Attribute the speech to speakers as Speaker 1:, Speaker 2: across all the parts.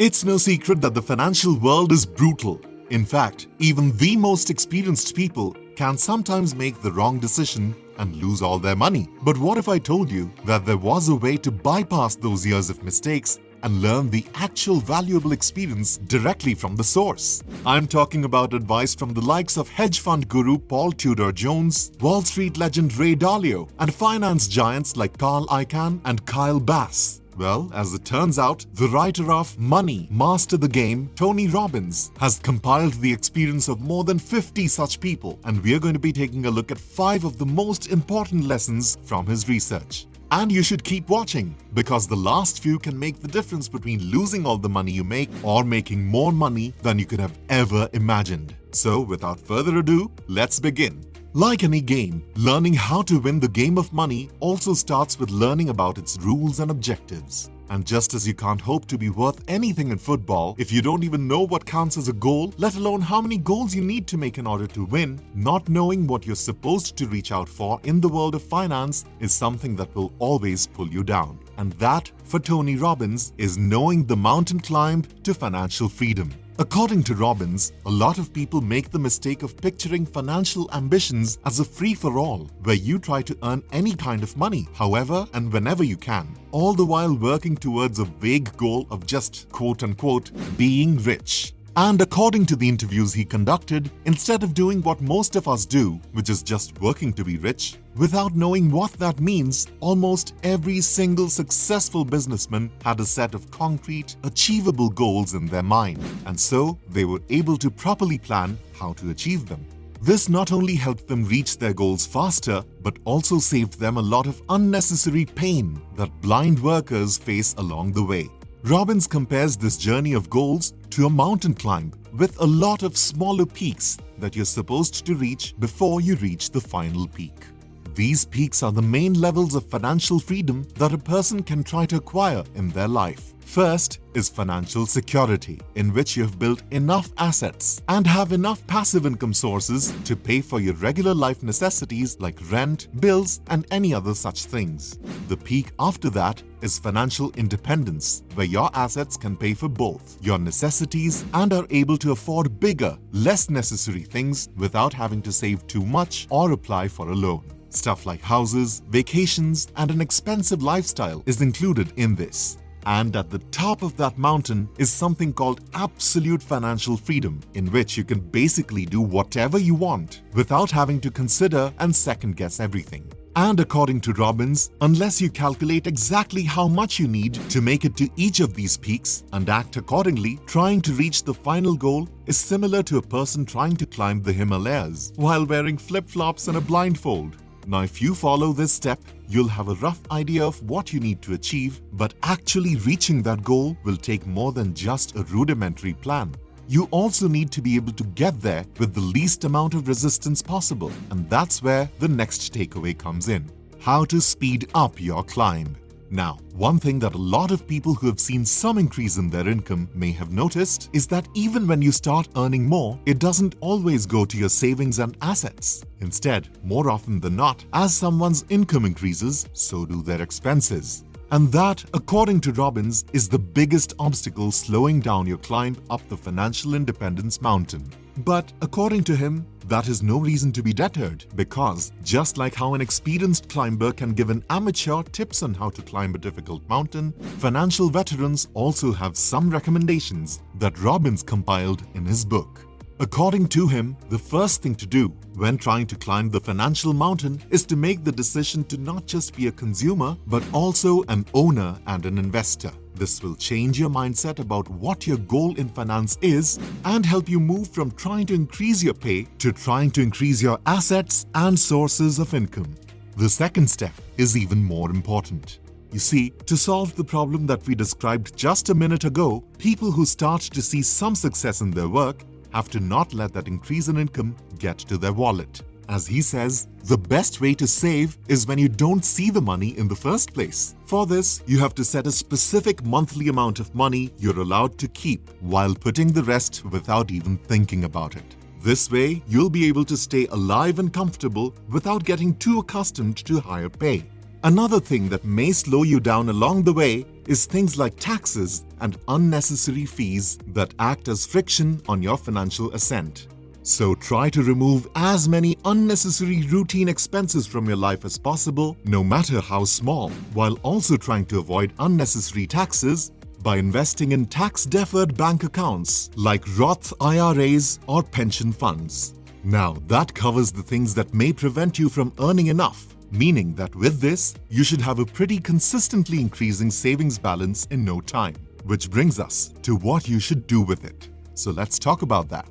Speaker 1: It's no secret that the financial world is brutal. In fact, even the most experienced people can sometimes make the wrong decision and lose all their money. But what if I told you that there was a way to bypass those years of mistakes and learn the actual valuable experience directly from the source? I'm talking about advice from the likes of hedge fund guru Paul Tudor Jones, Wall Street legend Ray Dalio, and finance giants like Carl Icahn and Kyle Bass. Well, as it turns out, the writer of Money, Master the Game, Tony Robbins, has compiled the experience of more than 50 such people, and we are going to be taking a look at 5 of the most important lessons from his research. And you should keep watching, because the last few can make the difference between losing all the money you make or making more money than you could have ever imagined. So, without further ado, let's begin. Like any game, learning how to win the game of money also starts with learning about its rules and objectives. And just as you can't hope to be worth anything in football if you don't even know what counts as a goal, let alone how many goals you need to make in order to win, not knowing what you're supposed to reach out for in the world of finance is something that will always pull you down. And that, for Tony Robbins, is knowing the mountain climb to financial freedom. According to Robbins, a lot of people make the mistake of picturing financial ambitions as a free-for-all, where you try to earn any kind of money, however and whenever you can, all the while working towards a vague goal of just, quote-unquote, being rich. And according to the interviews he conducted, instead of doing what most of us do, which is just working to be rich, without knowing what that means, almost every single successful businessman had a set of concrete, achievable goals in their mind, and so they were able to properly plan how to achieve them. This not only helped them reach their goals faster, but also saved them a lot of unnecessary pain that blind workers face along the way. Robbins compares this journey of goals to a mountain climb with a lot of smaller peaks that you're supposed to reach before you reach the final peak. These peaks are the main levels of financial freedom that a person can try to acquire in their life. First is financial security, in which you have built enough assets and have enough passive income sources to pay for your regular life necessities like rent, bills, and any other such things. The peak after that is financial independence, where your assets can pay for both your necessities and are able to afford bigger, less necessary things without having to save too much or apply for a loan. Stuff like houses, vacations, and an expensive lifestyle is included in this. And at the top of that mountain is something called absolute financial freedom, in which you can basically do whatever you want without having to consider and second-guess everything. And according to Robbins, unless you calculate exactly how much you need to make it to each of these peaks and act accordingly, trying to reach the final goal is similar to a person trying to climb the Himalayas while wearing flip-flops and a blindfold. Now, if you follow this step, you'll have a rough idea of what you need to achieve, but actually reaching that goal will take more than just a rudimentary plan. You also need to be able to get there with the least amount of resistance possible, and that's where the next takeaway comes in: how to speed up your climb. Now, one thing that a lot of people who have seen some increase in their income may have noticed is that even when you start earning more, it doesn't always go to your savings and assets. Instead, more often than not, as someone's income increases, so do their expenses. And that, according to Robbins, is the biggest obstacle slowing down your climb up the financial independence mountain. But according to him, that is no reason to be deterred, because just like how an experienced climber can give an amateur tips on how to climb a difficult mountain, financial veterans also have some recommendations that Robbins compiled in his book. According to him, the first thing to do when trying to climb the financial mountain is to make the decision to not just be a consumer, but also an owner and an investor. This will change your mindset about what your goal in finance is and help you move from trying to increase your pay to trying to increase your assets and sources of income. The second step is even more important. You see, to solve the problem that we described just a minute ago, people who start to see some success in their work have to not let that increase in income get to their wallet. As he says, the best way to save is when you don't see the money in the first place. For this, you have to set a specific monthly amount of money you're allowed to keep while putting the rest without even thinking about it. This way, you'll be able to stay alive and comfortable without getting too accustomed to higher pay. Another thing that may slow you down along the way is things like taxes and unnecessary fees that act as friction on your financial ascent. So try to remove as many unnecessary routine expenses from your life as possible, no matter how small, while also trying to avoid unnecessary taxes by investing in tax-deferred bank accounts like Roth IRAs or pension funds. Now, that covers the things that may prevent you from earning enough, meaning that with this, you should have a pretty consistently increasing savings balance in no time. Which brings us to what you should do with it. So let's talk about that.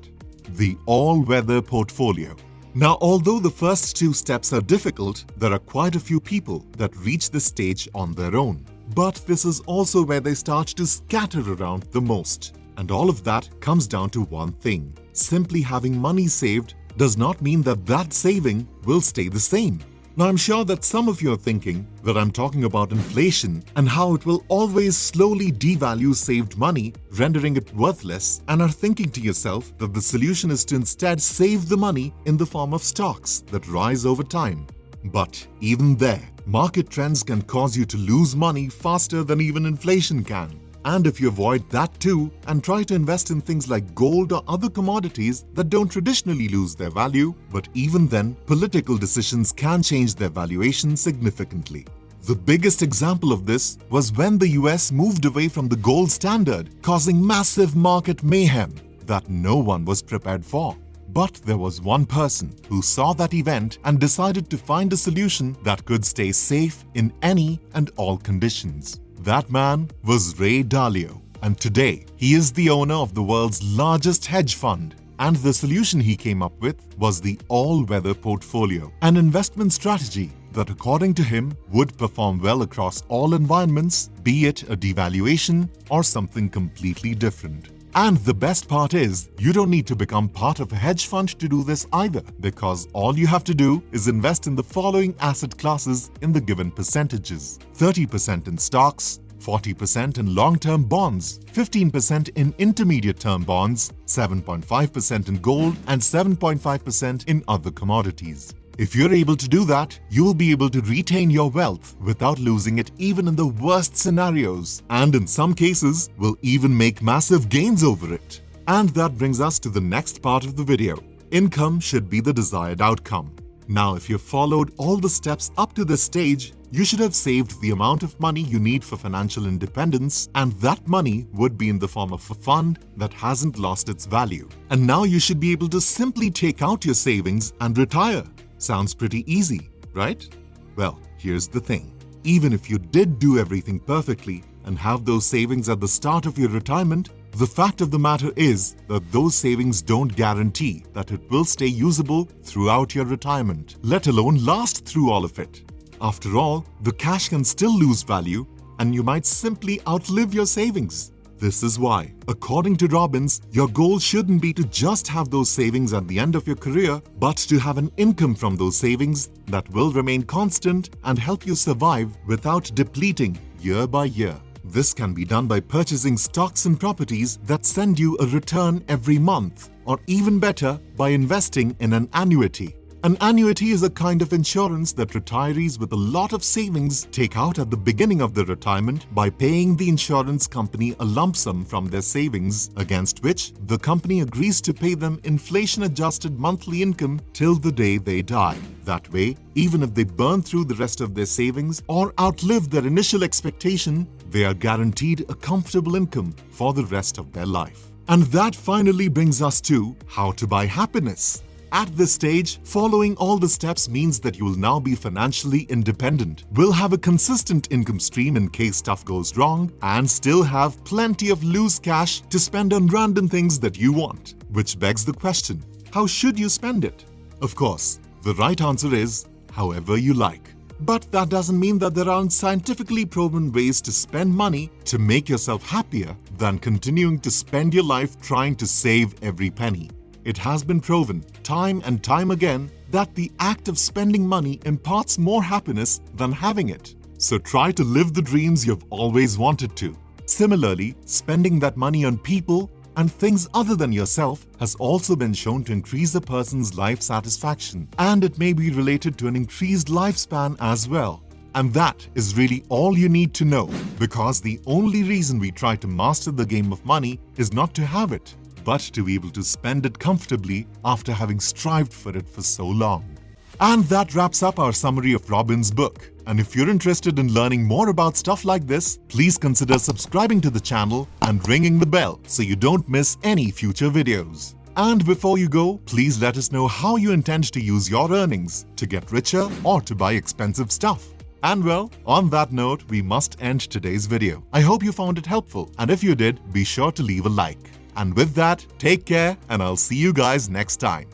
Speaker 1: The All-Weather Portfolio. Now, although the first two steps are difficult, there are quite a few people that reach this stage on their own. But this is also where they start to scatter around the most. And all of that comes down to one thing. Simply having money saved does not mean that that saving will stay the same. Now, I'm sure that some of you are thinking that I'm talking about inflation and how it will always slowly devalue saved money, rendering it worthless, and are thinking to yourself that the solution is to instead save the money in the form of stocks that rise over time. But even there, market trends can cause you to lose money faster than even inflation can. And if you avoid that too and try to invest in things like gold or other commodities that don't traditionally lose their value, but even then, political decisions can change their valuation significantly. The biggest example of this was when the US moved away from the gold standard, causing massive market mayhem that no one was prepared for. But there was one person who saw that event and decided to find a solution that could stay safe in any and all conditions. That man was Ray Dalio, and today he is the owner of the world's largest hedge fund. And the solution he came up with was the All-Weather Portfolio, an investment strategy that, according to him, would perform well across all environments, be it a devaluation or something completely different. And the best part is, you don't need to become part of a hedge fund to do this either, because all you have to do is invest in the following asset classes in the given percentages: 30% in stocks, 40% in long-term bonds, 15% in intermediate-term bonds, 7.5% in gold, and 7.5% in other commodities. If you're able to do that, you will be able to retain your wealth without losing it even in the worst scenarios, and in some cases will even make massive gains over it. And that brings us to the next part of the video. Income should be the desired outcome. Now, if you've followed all the steps up to this stage, you should have saved the amount of money you need for financial independence, and that money would be in the form of a fund that hasn't lost its value. And now you should be able to simply take out your savings and retire. Sounds pretty easy, right? Well, here's the thing. Even if you did do everything perfectly and have those savings at the start of your retirement, the fact of the matter is that those savings don't guarantee that it will stay usable throughout your retirement, let alone last through all of it. After all, the cash can still lose value and you might simply outlive your savings. This is why, according to Robbins, your goal shouldn't be to just have those savings at the end of your career, but to have an income from those savings that will remain constant and help you survive without depleting year by year. This can be done by purchasing stocks and properties that send you a return every month, or even better, by investing in an annuity. An annuity is a kind of insurance that retirees with a lot of savings take out at the beginning of their retirement by paying the insurance company a lump sum from their savings, against which the company agrees to pay them inflation-adjusted monthly income till the day they die. That way, even if they burn through the rest of their savings or outlive their initial expectation, they are guaranteed a comfortable income for the rest of their life. And that finally brings us to how to buy happiness. At this stage, following all the steps means that you will now be financially independent, will have a consistent income stream in case stuff goes wrong, and still have plenty of loose cash to spend on random things that you want. Which begs the question, how should you spend it? Of course, the right answer is however you like. But that doesn't mean that there aren't scientifically proven ways to spend money to make yourself happier than continuing to spend your life trying to save every penny. It has been proven time and time again that the act of spending money imparts more happiness than having it. So try to live the dreams you've always wanted to. Similarly, spending that money on people and things other than yourself has also been shown to increase a person's life satisfaction, and it may be related to an increased lifespan as well. And that is really all you need to know, because the only reason we try to master the game of money is not to have it, but to be able to spend it comfortably after having strived for it for so long. And that wraps up our summary of Robbins' book. And if you're interested in learning more about stuff like this, please consider subscribing to the channel and ringing the bell so you don't miss any future videos. And before you go, please let us know how you intend to use your earnings to get richer or to buy expensive stuff. And well, on that note, we must end today's video. I hope you found it helpful, and if you did, be sure to leave a like. And with that, take care, and I'll see you guys next time.